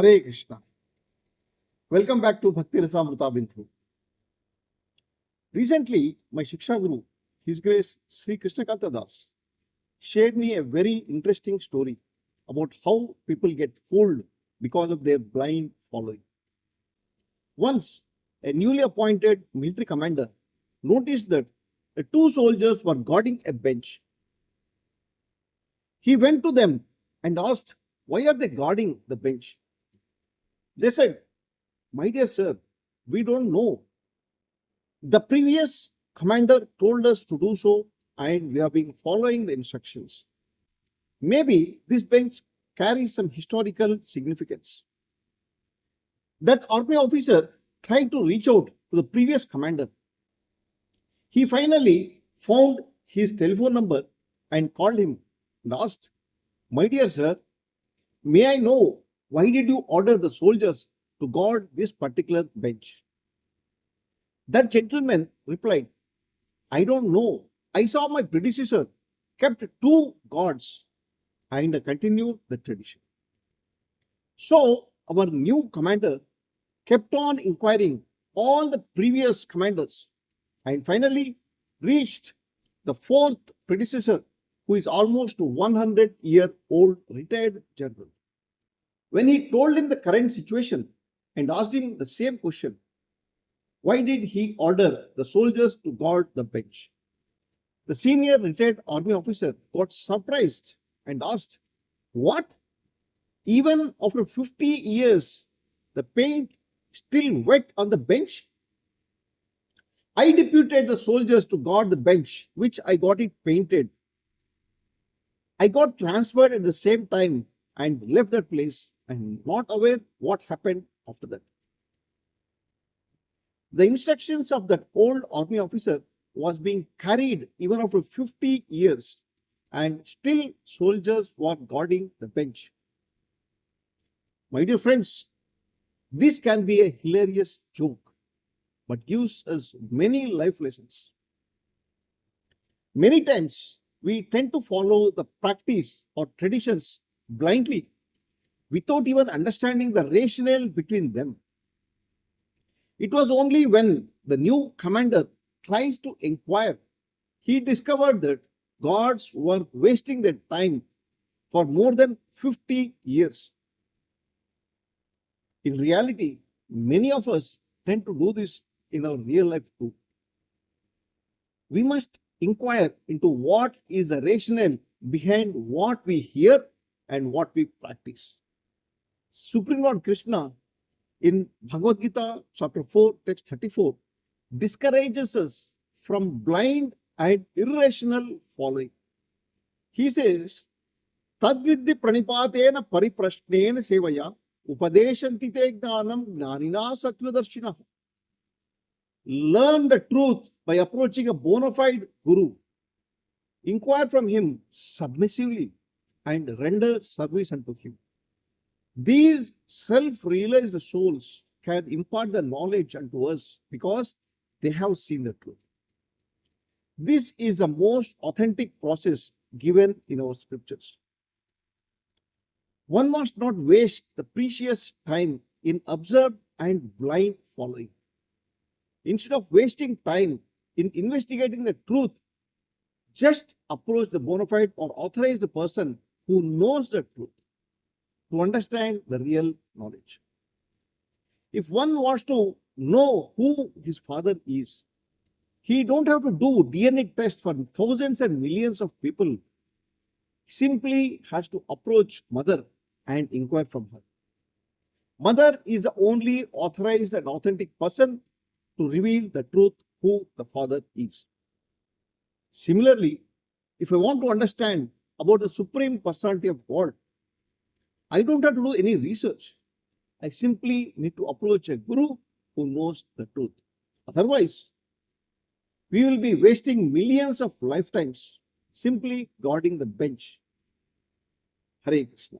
Hare Krishna. Welcome back to Bhakti Rasamrta Bindhu. Recently, my Shiksha Guru, His Grace Sri Krishna Das, shared me a very interesting story about how people get fooled because of their blind following. Once, a newly appointed military commander noticed that the two soldiers were guarding a bench. He went to them and asked, "Why are they guarding the bench?" They said, "My dear sir, we don't know. The previous commander told us to do so and we have been following the instructions. Maybe this bench carries some historical significance." That army officer tried to reach out to the previous commander. He finally found his telephone number and called him and asked, "My dear sir, may I know why did you order the soldiers to guard this particular bench?" That gentleman replied, "I don't know. I saw my predecessor kept two guards and continued the tradition." So our new commander kept on inquiring all the previous commanders and finally reached the fourth predecessor, who is almost 100-year-old retired general. When he told him the current situation and asked him the same question, why did he order the soldiers to guard the bench, the senior retired army officer got surprised and asked, "What? Even after 50 years, the paint still wet on the bench? I deputed the soldiers to guard the bench, which I got it painted. I got transferred at the same time and left that place and not aware what happened after that." The instructions of that old army officer was being carried even after 50 years and still soldiers were guarding the bench. My dear friends, this can be a hilarious joke, but gives us many life lessons. Many times we tend to follow the practice or traditions blindly without even understanding the rationale between them. It was only when the new commander tries to inquire, he discovered that guards were wasting their time for more than 50 years. In reality, many of us tend to do this in our real life too. We must inquire into what is the rationale behind what we hear and what we practice. Supreme Lord Krishna in Bhagavad Gita chapter 4 text 34 discourages us from blind and irrational following. He says, "Tadvidhi pranipatena pariprashnena sevaya upadeshanti te gnanam gnanina sattvadarshina." Learn the truth by approaching a bona fide guru. Inquire from him submissively and render service unto him. These self-realized souls can impart the knowledge unto us because they have seen the truth. This is the most authentic process given in our scriptures. One must not waste the precious time in absurd and blind following. Instead of wasting time in investigating the truth, just approach the bona fide or authorized person who knows the truth to understand the real knowledge. If one wants to know who his father is, he don't have to do DNA tests for thousands and millions of people. He simply has to approach mother and inquire from her. Mother is the only authorized and authentic person to reveal the truth who the father is. Similarly, if I want to understand about the Supreme Personality of God, I don't have to do any research. I simply need to approach a guru who knows the truth. Otherwise, we will be wasting millions of lifetimes simply guarding the bench. Hare Krishna.